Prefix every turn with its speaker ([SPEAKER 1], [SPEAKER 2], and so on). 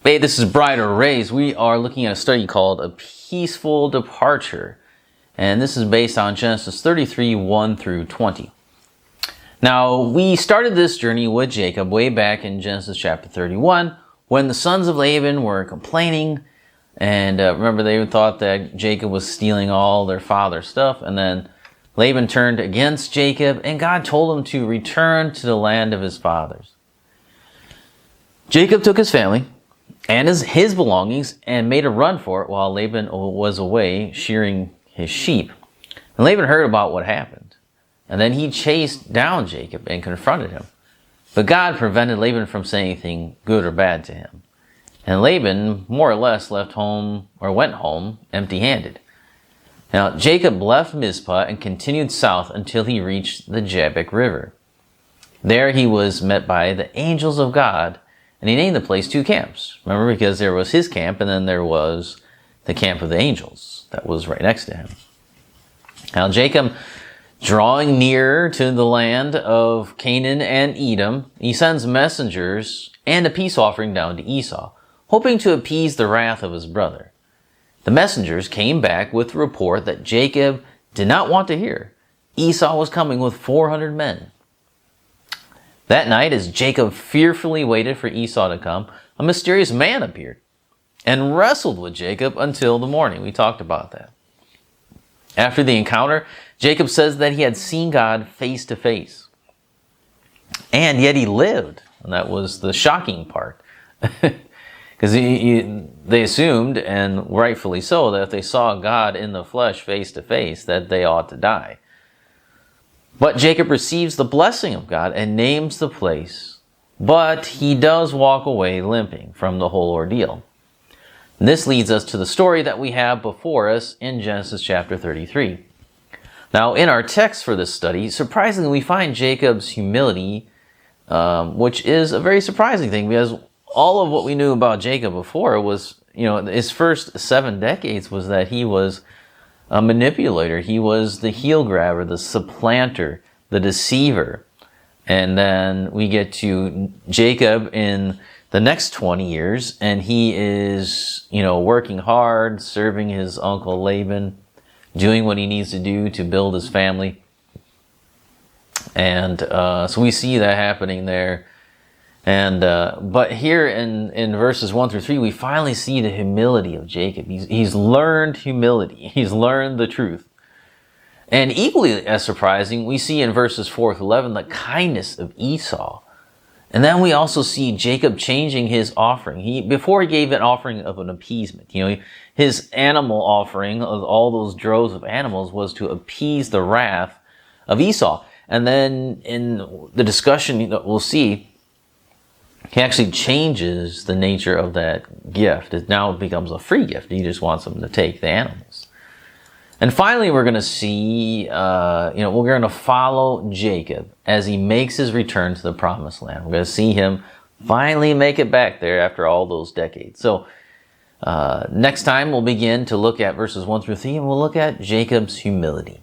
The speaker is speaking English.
[SPEAKER 1] Hey, this is Bride or Raise. We are looking at a study called A Peaceful Departure. And this is based on Genesis 33, 1 through 20. Now, we started this journey with Jacob way back in Genesis chapter 31 when the sons of Laban were complaining. And remember, they thought that Jacob was stealing all their father's stuff. And then Laban turned against Jacob, and God told him to return to the land of his fathers. Jacob took his family and his belongings and made a run for it while Laban was away shearing his sheep. And Laban heard about what happened. And then he chased down Jacob and confronted him. But God prevented Laban from saying anything good or bad to him. And Laban more or less went home empty-handed. Now Jacob left Mizpah and continued south until he reached the Jabbok River. There he was met by the angels of God, and he named the place two camps. Remember, because there was his camp, and then there was the camp of the angels that was right next to him. Now Jacob, drawing nearer to the land of Canaan and Edom, he sends messengers and a peace offering down to Esau, hoping to appease the wrath of his brother. The messengers came back with the report that Jacob did not want to hear. Esau was coming with 400 men. That night, as Jacob fearfully waited for Esau to come, a mysterious man appeared and wrestled with Jacob until the morning. We talked about that. After the encounter, Jacob says that he had seen God face to face. And yet he lived. And that was the shocking part. Because they assumed, and rightfully so, that if they saw God in the flesh face to face, that they ought to die. But Jacob receives the blessing of God and names the place. But he does walk away limping from the whole ordeal. And this leads us to the story that we have before us in Genesis chapter 33. Now, in our text for this study, surprisingly, we find Jacob's humility, which is a very surprising thing, because all of what we knew about Jacob before was, his first 7 decades was that he was a manipulator. He was the heel grabber, the supplanter, the deceiver. And then we get to Jacob in the next 20 years, and he is, working hard, serving his uncle Laban, doing what he needs to do to build his family. And so we see that happening there. And but here in verses 1 through 3, we finally see the humility of Jacob. He's learned humility. He's learned the truth. And equally as surprising, we see in verses 4 through 11 the kindness of Esau. And then we also see Jacob changing his offering. Before he gave an offering of an appeasement. His animal offering of all those droves of animals was to appease the wrath of Esau. And then in the discussion that we'll see, he actually changes the nature of that gift. It now becomes a free gift. He just wants them to take the animals. And finally, we're going to see, we're going to follow Jacob as he makes his return to the promised land. We're going to see him finally make it back there after all those decades. So next time we'll begin to look at verses 1 through 3, and we'll look at Jacob's humility.